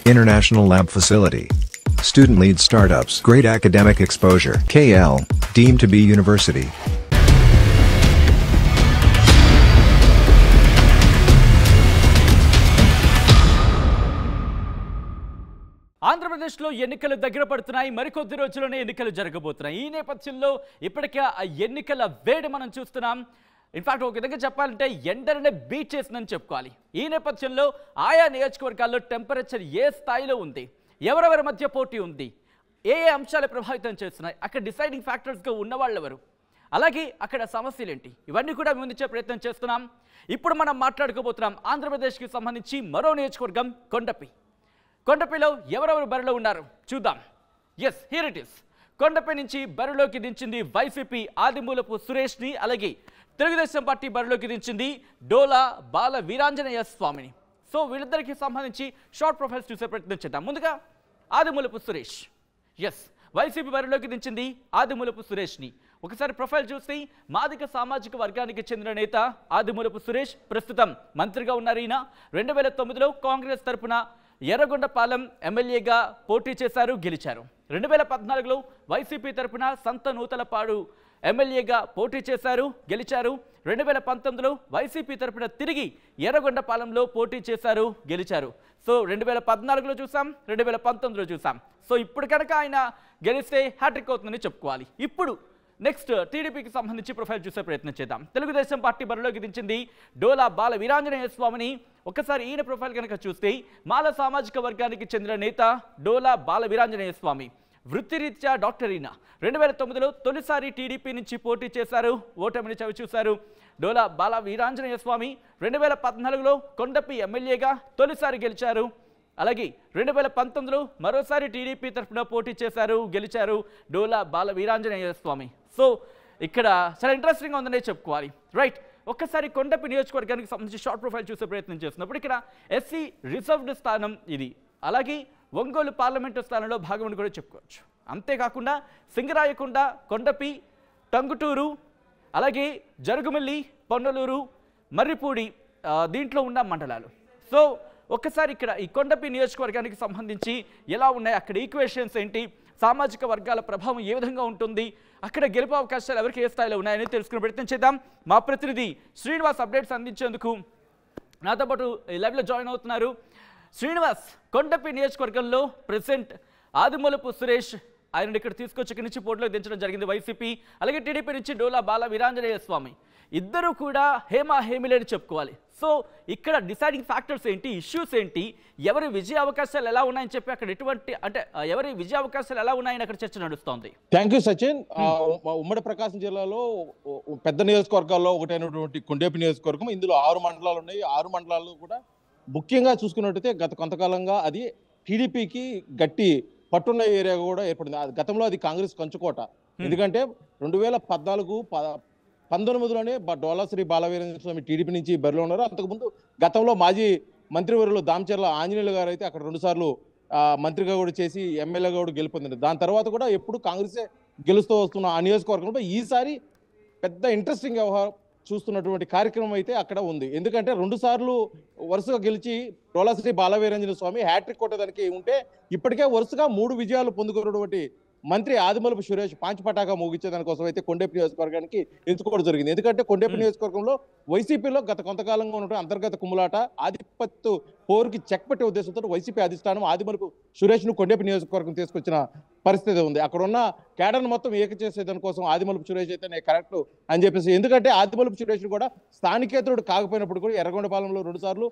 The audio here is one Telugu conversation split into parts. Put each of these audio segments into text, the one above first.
International lab facility. Student lead startups. Great academic exposure. KL, deemed to be university. ఆంధ్రప్రదేశ్లో ఎన్నికలు దగ్గర పడుతున్నాయి. మరికొద్ది రోజుల్లోనే ఎన్నికలు జరగబోతున్నాయి. ఈ నేపథ్యంలో ఇప్పటికే ఆ ఎన్నికల వేడి మనం చూస్తున్నాం. ఇన్ఫాక్ట్ ఒక విధంగా చెప్పాలంటే ఎండలనే బీట్ చేసిందని చెప్పుకోవాలి. ఈ నేపథ్యంలో ఆయా నియోజకవర్గాల్లో టెంపరేచర్ ఏ స్థాయిలో ఉంది, ఎవరెవరి మధ్య పోటీ ఉంది, ఏ ఏ అంశాలు ప్రభావితం చేస్తున్నాయి, అక్కడ డిసైడింగ్ ఫ్యాక్టర్స్గా ఉన్నవాళ్ళు ఎవరు, అలాగే అక్కడ సమస్యలు ఏంటి, ఇవన్నీ కూడా ముందుంచే ప్రయత్నం చేస్తున్నాం. ఇప్పుడు మనం మాట్లాడుకోబోతున్నాం ఆంధ్రప్రదేశ్కి సంబంధించి మరో నియోజకవర్గం కొండపిలో ఎవరెవరు బరిలో ఉన్నారు చూద్దాం. Yes, here it is. కొండపై నుంచి బరిలోకి దించింది వైసీపీ ఆదిమూలపు సురేష్ని, అలాగే తెలుగుదేశం పార్టీ బరిలోకి దించింది డోలా బాల వీరాంజనేయ స్వామిని. సో వీళ్ళిద్దరికి సంబంధించి షార్ట్ ప్రొఫైల్స్ చూసే ప్రయత్నం చేద్దాం. ముందుగా ఆదిమూలపు సురేష్. ఎస్, వైసీపీ బరిలోకి దించింది ఆదిమూలపు సురేష్ని. ఒకసారి ప్రొఫైల్ చూస్తే మాదిక సామాజిక వర్గానికి చెందిన నేత ఆదిమూలపు సురేష్. ప్రస్తుతం మంత్రిగా ఉన్నారు ఈయన. 2009లో కాంగ్రెస్ తరపున ఎర్రగొండపాలెం ఎమ్మెల్యేగా పోటీ చేశారు, గెలిచారు. 2014లో వైసీపీ తరపున సంత నూతలపాడు ఎమ్మెల్యేగా పోటీ చేశారు, గెలిచారు. 2019లో వైసీపీ తరపున తిరిగి ఎర్రగొండపాలెంలో పోటీ చేశారు, గెలిచారు. సో 2014లో చూసాం, 2019లో చూసాం. సో ఇప్పుడు కనుక ఆయన గెలిస్తే హ్యాట్రిక్ అవుతుందని చెప్పుకోవాలి. ఇప్పుడు నెక్స్ట్ టీడీపీకి సంబంధించి ప్రొఫైల్ చూసే ప్రయత్నం చేద్దాం. తెలుగుదేశం పార్టీ బరిలోకి దించింది డోలా బాల వీరాంజనేయ స్వామిని. ఒకసారి ఈయన ప్రొఫైల్ కనుక చూస్తే మాల సామాజిక వర్గానికి చెందిన నేత డోలా బాల వీరాంజనేయ స్వామి. వృత్తిరీత్యా డాక్టర్ ఈయన. 2009లో తొలిసారి టీడీపీ నుంచి పోటీ చేశారు, ఓటమిని చవిచూశారు. డోలా బాల వీరాంజనేయ స్వామి 2014లో కొండపి ఎమ్మెల్యేగా తొలిసారి గెలిచారు. అలాగే 2019లో మరోసారి టీడీపీ తరఫున పోటీ చేశారు, గెలిచారు డోలా బాల వీరాంజనేయ స్వామి. సో ఇక్కడ చాలా ఇంట్రెస్టింగ్గా ఉందనే చెప్పుకోవాలి. రైట్, ఒక్కసారి కొండపి నియోజకవర్గానికి సంబంధించి షార్ట్ ప్రొఫైల్ చూసే ప్రయత్నం చేస్తున్నప్పుడు ఇక్కడ ఎస్సీ రిజర్వ్డ్ స్థానం ఇది. అలాగే ఒంగోలు పార్లమెంటు స్థానంలో భాగమని కూడా చెప్పుకోవచ్చు. అంతేకాకుండా సింగరాయకొండ, కొండపి, టంగుటూరు, అలాగే జరుగుమల్లి, పొన్నలూరు, మర్రిపూడి దీంట్లో ఉన్న మండలాలు. సో ఒక్కసారి ఇక్కడ ఈ కొండపి నియోజకవర్గానికి సంబంధించి ఎలా ఉన్నాయి, అక్కడ ఈక్వేషన్స్ ఏంటి, సామాజిక వర్గాల ప్రభావం ఏ విధంగా ఉంటుంది, అక్కడ గెలుపు అవకాశాలు ఎవరికి ఏ స్థాయిలో ఉన్నాయని తెలుసుకునే ప్రయత్నం చేద్దాం. మా ప్రతినిధి శ్రీనివాస్ అప్డేట్స్ అందించేందుకు నాతో పాటు లైవ్లో జాయిన్ అవుతున్నారు. శ్రీనివాస్, కొండపి నియోజకవర్గంలో ప్రెసిడెంట్ ఆదిమూలపు సురేష్ ఆయన ఇక్కడ తీసుకొచ్చి ఇక్కడి నుంచి పోటీలోకి దించడం జరిగింది వైసీపీ. అలాగే టీడీపీ నుంచి డోలా బాల వీరాంజనేయ స్వామి. ఇద్దరు కూడా హేమీలని చెప్పుకోవాలి. సో ఇక్కడ డిసైడింగ్ ఫ్యాక్టర్స్ ఏంటి, ఇష్యూస్ ఏంటి, ఎవరి విజయ అవకాశాలు ఎలా ఉన్నాయని చెప్పి అక్కడ ఎటువంటి అంటే ఎవరి విజయ అవకాశాలు ఎలా ఉన్నాయని అక్కడ చర్చ నడుస్తోంది. Thank you Sachin. ఉమ్మడి ప్రకాశం జిల్లాలో పెద్ద నియోజకవర్గాల్లో ఒకటైనటువంటి కొండపి నియోజకవర్గం, ఇందులో 6 మండలాలు ఉన్నాయి. 6 మండలాల్లో కూడా ముఖ్యంగా చూసుకున్నట్టయితే గత కొంతకాలంగా అది టీడీపీకి గట్టి పట్టున్న ఏరియా కూడా ఏర్పడింది. గతంలో అది కాంగ్రెస్ కంచుకోట. ఎందుకంటే 2014-19లోనే డోలా శ్రీ బాలవీరేంద్ర స్వామి టీడీపీ నుంచి బరిలో ఉన్నారు. అంతకుముందు గతంలో మాజీ మంత్రివర్యులు దామచర్ల ఆంజనేయులు గారు అయితే అక్కడ 2 సార్లు మంత్రిగా కూడా చేసి ఎమ్మెల్యేగా కూడా గెలుపొందింది. దాని తర్వాత కూడా ఎప్పుడు కాంగ్రెసే గెలుస్తూ వస్తున్న ఆ నియోజకవర్గంలో ఈసారి పెద్ద ఇంట్రెస్టింగ్ వ్యవహారం చూస్తున్నటువంటి కార్యక్రమం అయితే అక్కడ ఉంది. ఎందుకంటే 2 సార్లు వరుసగా గెలిచి డోలా శ్రీ బాలవీరాంజనేయ స్వామి హ్యాట్రిక్ కొట్టడానికి ఉంటే ఇప్పటికే వరుసగా 3 విజయాలు పొందుకున్నటువంటి మంత్రి ఆదిమూలపు సురేష్ పాంచపటాగా ముగించేదాని కోసం అయితే కొండపి నియోజకవర్గానికి ఎంచుకోవడం జరిగింది. ఎందుకంటే కొండపి నియోజకవర్గంలో వైసీపీలో గత కొంతకాలంగా ఉన్న అంతర్గత కుమ్ములాట, ఆధిపత్య పోరుకి చెక్ పెట్టే ఉద్దేశంతో వైసీపీ అధిష్టానం ఆదిమూలపు సురేష్ ను కొండపి నియోజకవర్గం తీసుకొచ్చిన పరిస్థితి ఉంది. అక్కడ ఉన్న క్యాడర్ను మొత్తం ఏక చేసేదాని కోసం ఆదిమూలపు సురేష్ అయితే కరెక్ట్ అని చెప్పేసి, ఎందుకంటే ఆదిమూలపు సురేష్ కూడా స్థానికేతరుడు కాకపోయినప్పుడు కూడా ఎర్రగొండపాలెంలో 2 సార్లు,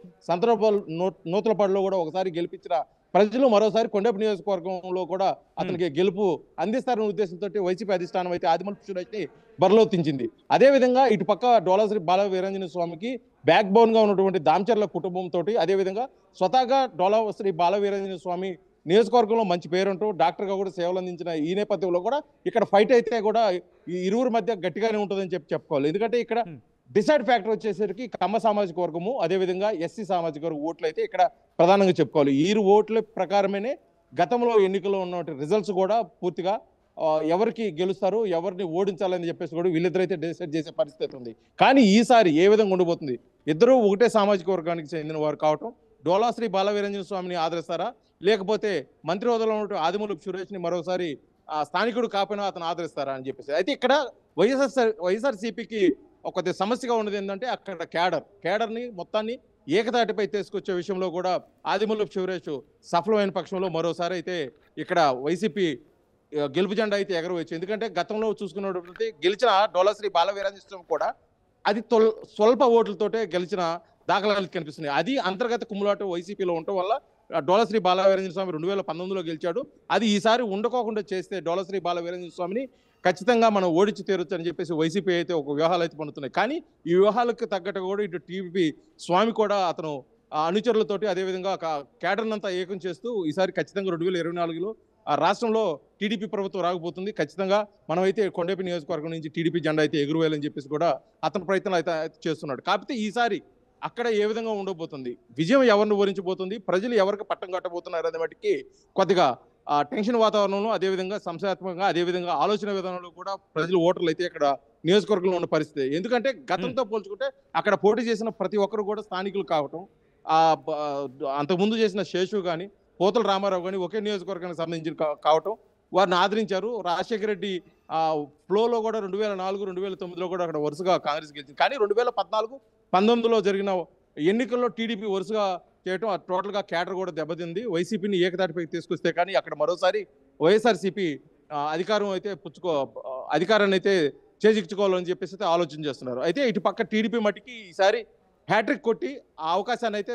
నూతలపాడులో కూడా ఒకసారి గెలిపించిన ప్రజలు మరోసారి కొండపి నియోజకవర్గంలో కూడా అతనికి గెలుపు అందిస్తారనే ఉద్దేశంతో వైసీపీ అధిష్టానం అయితే ఆదిమూలపు సురేష్ ని బరిలో దించింది. అదేవిధంగా ఇటు పక్క డోలా శ్రీ బాల వీరాంజనేయ స్వామికి బ్యాక్ బోన్ గా ఉన్నటువంటి దామచర్ల కుటుంబంతో, అదేవిధంగా స్వతహాగా డోలా శ్రీ బాల వీరాంజనేయ స్వామి నియోజకవర్గంలో మంచి పేరుంటూ డాక్టర్గా కూడా సేవలు అందించిన ఈ నేపథ్యంలో కూడా ఇక్కడ ఫైట్ అయితే కూడా ఈ ఇరువురి మధ్య గట్టిగానే ఉంటుందని చెప్పుకోవాలి. ఎందుకంటే ఇక్కడ డిసైడ్ ఫ్యాక్టర్ వచ్చేసరికి కమ్మ సామాజిక వర్గము, అదేవిధంగా ఎస్సీ సామాజిక వర్గం ఓట్లు అయితే ఇక్కడ ప్రధానంగా చెప్పుకోవాలి. ఈ ఓట్ల ప్రకారమే గతంలో ఎన్నికల్లో ఉన్న రిజల్ట్స్ కూడా పూర్తిగా ఎవరికి గెలుస్తారు, ఎవరిని ఓడించాలని చెప్పేసి కూడా వీళ్ళిద్దరైతే డిసైడ్ చేసే పరిస్థితి ఉంది. కానీ ఈసారి ఏ విధంగా ఉండబోతుంది? ఇద్దరు ఒకటే సామాజిక వర్గానికి చెందిన వారు కావటం, డోలా శ్రీ బాల వీరాంజనేయ స్వామిని ఆదరిస్తారా లేకపోతే మంత్రి హోదాలో ఉన్న ఆదిమూలపు సురేష్ని మరోసారి స్థానికుడు కాకపోయినా అతను ఆదరిస్తారా అని చెప్పేసి. అయితే ఇక్కడ వైఎస్ఆర్సీపీకి ఒక సమస్యగా ఉన్నది ఏంటంటే అక్కడ కేడర్ని మొత్తాన్ని ఏకతాటిపై తీసుకొచ్చే విషయంలో కూడా ఆదిమూలపు సురేష్ సఫలమైన పక్షంలో మరోసారి అయితే ఇక్కడ వైసీపీ గెలుపు జెండా అయితే ఎగరవచ్చు. ఎందుకంటే గతంలో చూసుకున్నటువంటి గెలిచిన డోలాశ్రీ బాలవీరాంజనేయ కూడా అది స్వల్ప ఓట్లతోటే గెలిచిన దాఖలాలు కనిపిస్తున్నాయి. అది అంతర్గత కుమ్ములాట వైసీపీలో ఉండటం వల్ల డోలాశ్రీ బాలవీరాంజనేయ స్వామి 2019లో గెలిచాడు. అది ఈసారి ఉండకోకుండా చేస్తే డోలాశ్రీ బాలవీరాంజనేయ స్వామిని ఖచ్చితంగా మనం ఓడించి తీరొచ్చు అని చెప్పేసి వైసీపీ అయితే ఒక వ్యూహాలు అయితే పడుతున్నాయి. కానీ ఈ వ్యూహాలకు తగ్గట్టు కూడా ఇటు టీడీపీ స్వామి కూడా అతను అనుచరులతోటి అదేవిధంగా కేడర్నంతా ఏకం చేస్తూ ఈసారి ఖచ్చితంగా 2024లో రాష్ట్రంలో టీడీపీ ప్రభుత్వం రాకపోతుంది. ఖచ్చితంగా మనమైతే కొండపి నియోజకవర్గం నుంచి టీడీపీ జెండా అయితే ఎగురువేయాలని చెప్పేసి కూడా అతని ప్రయత్నాలు అయితే చేస్తున్నాడు. కాకపోతే ఈసారి అక్కడ ఏ విధంగా ఉండబోతుంది, విజయం ఎవరిని ఓరించబోతుంది, ప్రజలు ఎవరికి పట్టం కట్టబోతున్నారు అనే వాటికి కొద్దిగా టెన్షన్ వాతావరణంలో అదేవిధంగా సంశయాత్మకంగా అదేవిధంగా ఆలోచన విధానంలో కూడా ప్రజలు ఓటర్లు అయితే ఇక్కడ నియోజకవర్గంలో ఉన్న పరిస్థితి. ఎందుకంటే గతంతో పోల్చుకుంటే అక్కడ పోటీ చేసిన ప్రతి ఒక్కరు కూడా స్థానికులు కావటం, అంతకుముందు చేసిన శేషు కానీ పోతల రామారావు కానీ ఒకే నియోజకవర్గానికి సంబంధించి కావటం వారిని ఆదరించారు. రాజశేఖర రెడ్డి ఫ్లోలో కూడా 2004, 2009లో కూడా అక్కడ వరుసగా కాంగ్రెస్ గెలిచింది. కానీ 2014, 2019లో జరిగిన ఎన్నికల్లో టీడీపీ వరుసగా చేయటం టోటల్గా కేడర్ కూడా దెబ్బతింది. వైసీపీని ఏకతాటిపైకి తీసుకొస్తే కానీ అక్కడ మరోసారి వైఎస్ఆర్సీపీ అధికారాన్ని అయితే చేజిక్చుకోవాలని చెప్పేసి అయితే ఆలోచన చేస్తున్నారు. అయితే ఇటు పక్క టీడీపీ మట్టికి ఈసారి హ్యాట్రిక్ కొట్టి ఆ అవకాశాన్ని అయితే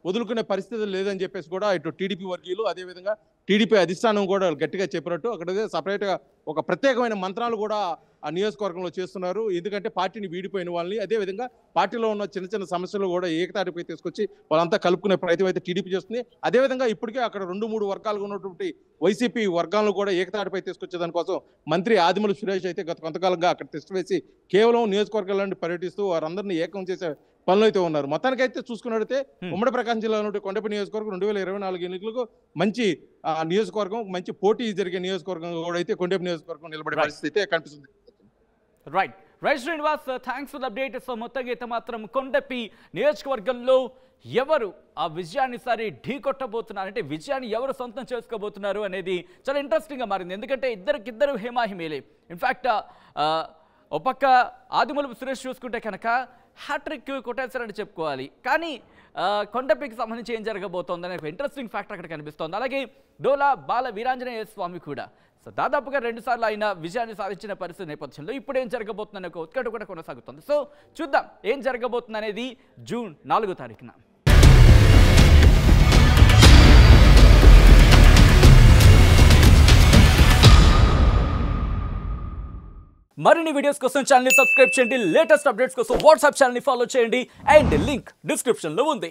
వదులుకునే పరిస్థితి లేదని చెప్పేసి కూడా ఇటు టీడీపీ వర్గీయులు అదేవిధంగా టీడీపీ అధిష్టానం కూడా గట్టిగా చెప్పినట్టు అక్కడ సపరేట్గా ఒక ప్రత్యేకమైన మంత్రాలు కూడా ఆ నియోజకవర్గంలో చేస్తున్నారు. ఎందుకంటే పార్టీని వీడిపోయిన వాళ్ళని అదేవిధంగా పార్టీలో ఉన్న చిన్న చిన్న సమస్యలు కూడా ఏకతాటిపై తీసుకొచ్చి వాళ్ళంతా కలుపుకునే ప్రయత్నం అయితే టీడీపీ చేస్తుంది. అదేవిధంగా ఇప్పటికే అక్కడ 2-3 వర్గాలుగా ఉన్నటువంటి వైసీపీ వర్గాలను కూడా ఏకతాటిపై తీసుకొచ్చే దానికోసం మంత్రి ఆదిమూలపు సురేష్ అయితే గత కొంతకాలంగా అక్కడ టెస్ట్ వేసి కేవలం నియోజకవర్గాలను పర్యటిస్తూ వారందరినీ ఏకం చేసే పనులు అయితే ఉన్నారు. మొత్తానికైతే చూసుకున్నట్టయితే ఉమ్మడి ప్రకాశం జిల్లాలో కొండపి నియోజకవర్గం 2024 ఎన్నికలకు మంచి నియోజకవర్గం, మంచి పోటీ జరిగే నియోజకవర్గం కూడా అయితే కొండపి నియోజకవర్గం నిలబడే పరిస్థితి అయితే కనిపిస్తుంది. Right Srinivas, thanks for the update. So మొత్తంగా అయితే మాత్రం కొండపి నియోజకవర్గంలో ఎవరు ఆ విజయాన్ని సరి ఢీ కొట్టబోతున్నారు అంటే విజయాన్ని ఎవరు సొంతం చేసుకోబోతున్నారు అనేది చాలా ఇంట్రెస్టింగ్గా మారింది. ఎందుకంటే ఇద్దరు హేమాహిమేలే. ఇన్ఫ్యాక్ట్ ఓ పక్క ఆదిమూలపు సురేష్ చూసుకుంటే కనుక హ్యాట్రిక్ కొట్టేశారని చెప్పుకోవాలి. కానీ కొండపికి సంబంధించి ఏం జరగబోతోంది అనే ఇంట్రెస్టింగ్ ఫ్యాక్టర్ అక్కడ కనిపిస్తోంది. అలాగే డోలా బాల వీరాంజనేయ స్వామి కూడా సో దాదాపుగా 2 సార్లు ఆయన విజయాన్ని సాధించిన పరిస్థితి నేపథ్యంలో ఇప్పుడు ఏం జరగబోతుందనే ఒక ఉత్కంఠ కూడా కొనసాగుతుంది. సో చూద్దాం ఏం జరగబోతుంది అనేది జూన్ 4వ తారీఖున. మరిన్ని వీడియోస్ కోసం ఛానల్ ని సబ్స్క్రైబ్ చేయండి. లేటెస్ట్ అప్డేట్స్ కోసం వాట్సాప్ ఛానల్ ని ఫాలో చేయండి. అండ్ లింక్ డిస్క్రిప్షన్ లో ఉంది.